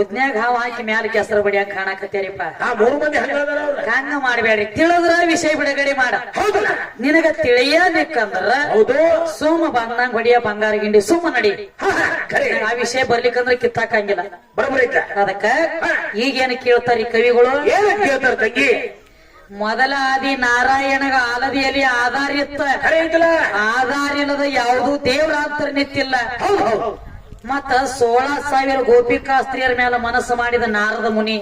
ಉದ್ನ್ಯಾಗ ಹಾವು ಹಾಕಿ ಮ್ಯಾಲ ಕೆಸರು ಬಡಿಯಾಕ ಕಾಣಕತ್ಯಾರಿಪ್ಪ. ಮೂರು ಮಂದಿ ಹಂಗ ಮಾಡ್ಬೇಡ್ರಿ. ತಿಳಿದ್ರ ವಿಷಯ ಬಿಡುಗಡೆ ಮಾಡ. ಹೌದಲ್ಲ, ನಿನಗ ತಿಳಿಯಬೇಕಂದ್ರ ಹೌದು ಸುಮ್ಮ ಬಂದಂಗ ಹೊಡಿಯ ಬಂಗಾರ ಗಿಂಡಿ ಸುಮ್ಮ ನಡಿ. ಆ ವಿಷಯ ಬರ್ಲಿಕ್ಕಂದ್ರ ಕಿತ್ತಾಕಂಗಿಲ್ಲ. ಅದಕ್ಕ ಈಗೇನು ಕೇಳ್ತಾರಿ ಕವಿಗಳು? ಏನ ಕೇಳ್ತಾರ ತಂಗಿ? ಮೊದಲ ಆದಿ ನಾರಾಯಣಗ ಆಲದಿಯಲ್ಲಿ ಆಧಾರ ಇತ್ತ. ಆಧಾರ ಇಲ್ಲದ ಯಾವುದೂ ದೇವ್ರ ಅಂತರ ನಿಂತಿಲ್ಲ. ಮತ್ತ 16,000 ಗೋಪಿಕಾಸ್ತ್ರೀಯರ ಮೇಲೆ ಮನಸ್ಸು ಮಾಡಿದ ನಾರದ ಮುನಿ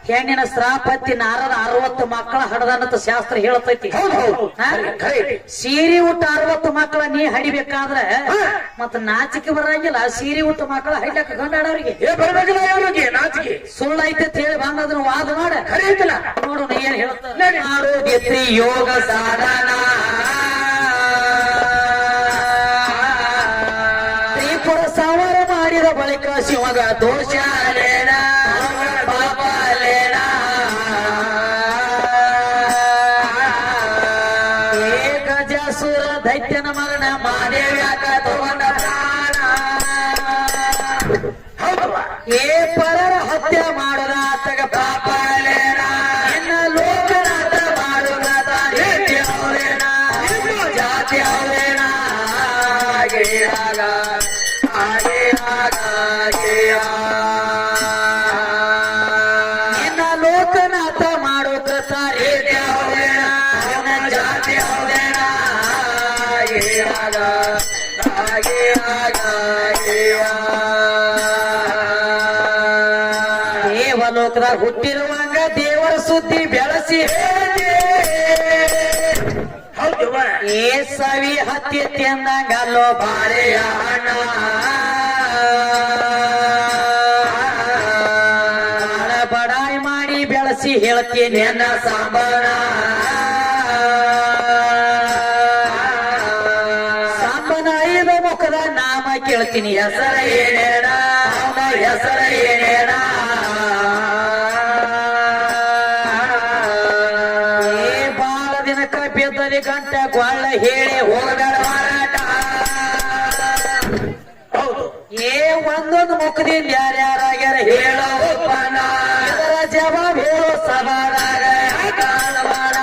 ಹೆಣ್ಣಿನ ಶ್ರಾಪತ್ತಿ ನಾರದ 60 ಮಕ್ಕಳ ಹಡದನ್ನತ ಶಾಸ್ತ್ರ ಹೇಳ್ತೈತಿ. ಸೀರೆ ಉಟ್ಟ 60 ಮಕ್ಕಳ ನೀ ಹಡಿಬೇಕಾದ್ರ ಮತ್ತ ನಾಚಿಕೆ ಬರಂಗಿಲ್ಲ. ಸೀರೆ ಉಟ್ಟ ಮಕ್ಕಳ ಹೈಲಕ್ಕ ಗಂಡಾಡವ್ರಿಗೆ ಸುಳ್ಳೈತೆ ಹೇಳಿ ಬಂದ ಅದನ್ನ ವಾದ ಮಾಡ. ನೋಡೋಣ ಏನ್ ಹೇಳ್ತಾರೆ. ಯೋಗ ಸಾಧನ ಸವಾರ ಮಾಡಿದ ಬಳಿಕ ಶಿವಗ ದೋಷ ಪಾಪ ಗಜಾಸುರ ದೈತ್ಯನ ಮರಣ ಮಾದೇವ್ಯಾಕ ತಗೊಂಡ ಪ್ರಾಣ. ಏ ಪರರ ಹತ್ಯೆ ಮಾಡೋದ ಆತಗ ಪಾಪ ಇನ್ನ ಲೋಕನಾಥ ಮಾಡುದ ಅವರೇನ ಜಾತಿ ಅವರೇನ ಇನ್ನ ಲೋಕನಾಥ ಮಾಡೋಕ ಜಾತಿ ದೇವಲೋಕದಾಗ ಹುಟ್ಟಿರುವಾಗ ದೇವರ ಸುದ್ದಿ ಬೆಳೆಸಿ ಏ ಸವಿ ಹತ್ಯೆ ಅಂದಂಗಲ್ಲೋ ಬಾಳೆಯ ಹಣ ಬಡಾಯಿ ಮಾಡಿ ಬೆಳೆಸಿ ಹೇಳ್ತೀನಿ ನನ್ನ ಸಾಂಬಾರ. ಸಾಂಬನ 5 ಮುಖದ ನಾಮ ಕೇಳ್ತೀನಿ. ಹೆಸರ ಏನೇಣ ಹೆಸರ ಏನೇಣ? ಏ ಬಾಳ ದಿನಕ್ಕ ಬಿದ್ದಲ್ಲಿ ಗಂಟ ಕೊಳ್ಳ ಹೇಳಿ ಹೋಗಬೇಡ ಮಾರಾಟ. ಏ ಒಂದೊಂದು ಮುಖದಿಂದ ಯಾರ್ಯಾರಾಗ್ಯಾರ ಹೇಳೋ ಉತ್ಪನ್ನ. ಇದರ ಜವಾಬ್ ಹೇಳೋ ಸಭಾದಾಗ ಕಾಣವಾಡ.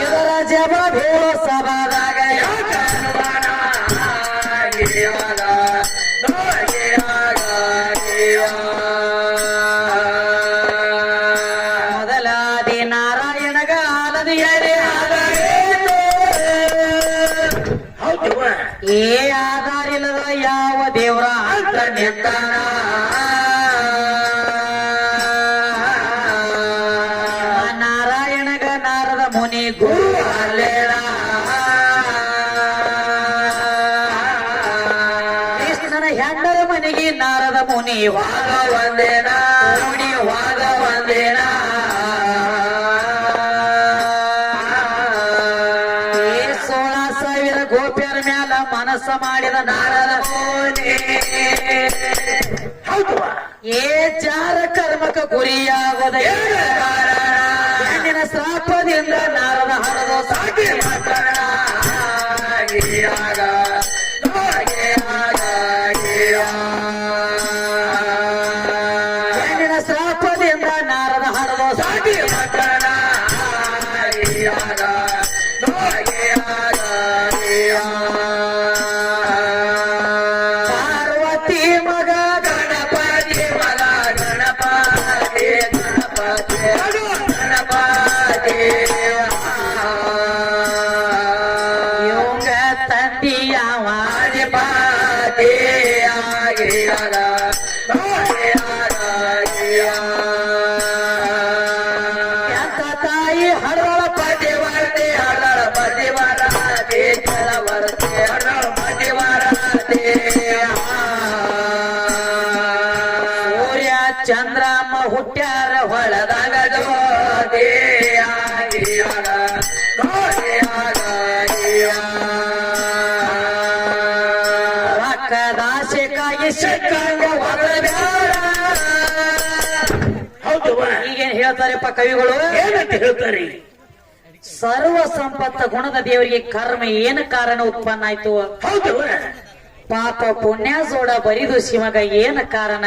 ಇದರ ಜವಾಬ್ ಹೇಳೋ ಸಭಾದಾಗ ಮೊದಲಾದಿ ನಾರಾಯಣಗ ಆಲದಿಯಲ್ಲಿ ಏ ಆಧಾರ ಇಲ್ಲದ ಯಾವ ದೇವರ ಅಂತ ನಿಂತಾನ. ನಾರಾಯಣಗ ನಾರದ ಮುನಿ ಗುರು ಅಲ್ಲೇಣ. ಕೃಷ್ಣನ ಹೆಂಡರ ಮನೆಗೆ ನಾರದ ಮುನಿ ವಾಗ ಒಂದೇನ ವಾಗ ಒಂದೇನ. 16,000 ಗೋಪಿಯರ ಮ್ಯಾಲ ಮನಸ್ಸ ಮಾಡಿದ ನಾರದ ಮುನಿ ಏ ಚಾರ ಕರ್ಮಕ ಗುರಿಯಾಗೋದ ಹೆಣ್ಣಿನ ಶ್ರಾಪದಿಂದ ನಾರದ ಹಣದ ಸಾಕಿ ಮಾತಾಡ. ಹೆಣ್ಣಿನ ಶ್ರಾಪದಿಂದ ನಾರದ ಹಣದ ಸಾಕಿ ಮಾತಾಡ. ಪಾರ್ವತಿ ಮಗ ಗಣಪತಿ ಮಗ ಗಣಪತಿ ಗಣಪತಿ ಗಣಪತಿ ಯೋಗ ತಂದಿಯ ವಾದಿಪಾತಿ ಆಗಿರದ ತಾಯಿ ಹಡಳ ಪತಿವರ್ತಿ ಹಡಳ ಪತಿವರತಿ ಚಲವರ್ತಿ ಹಡಳ ಪತಿವರತಿ. ಸೂರ್ಯ ಚಂದ್ರಮ್ಮ ಹುಟ್ಟ್ಯಾರ ಹೊಳದಾಗ ಜ್ಯೋತಿ ಆಗಿರದ ರಕ್ಕದಾಸೆಕಾಗಿ ಸಿಕ್ಕಂಗ ಹೊರಬ್ಯಾಡ. ಈಗೇನ್ ಹೇಳ್ತಾರಪ್ಪ ಕವಿಗಳು? ಏನಂತ ಹೇಳ್ತಾರೆ? ಸರ್ವ ಸಂಪತ್ತ ಗುಣದ ದೇವರಿಗೆ ಕರ್ಮ ಏನು ಕಾರಣ ಉತ್ಪನ್ನ ಆಯ್ತು ಹೌದು ಪಾಪ ಪುಣ್ಯ ಜೋಡ ಬರಿದು ಶಿವಗ ಏನು ಕಾರಣ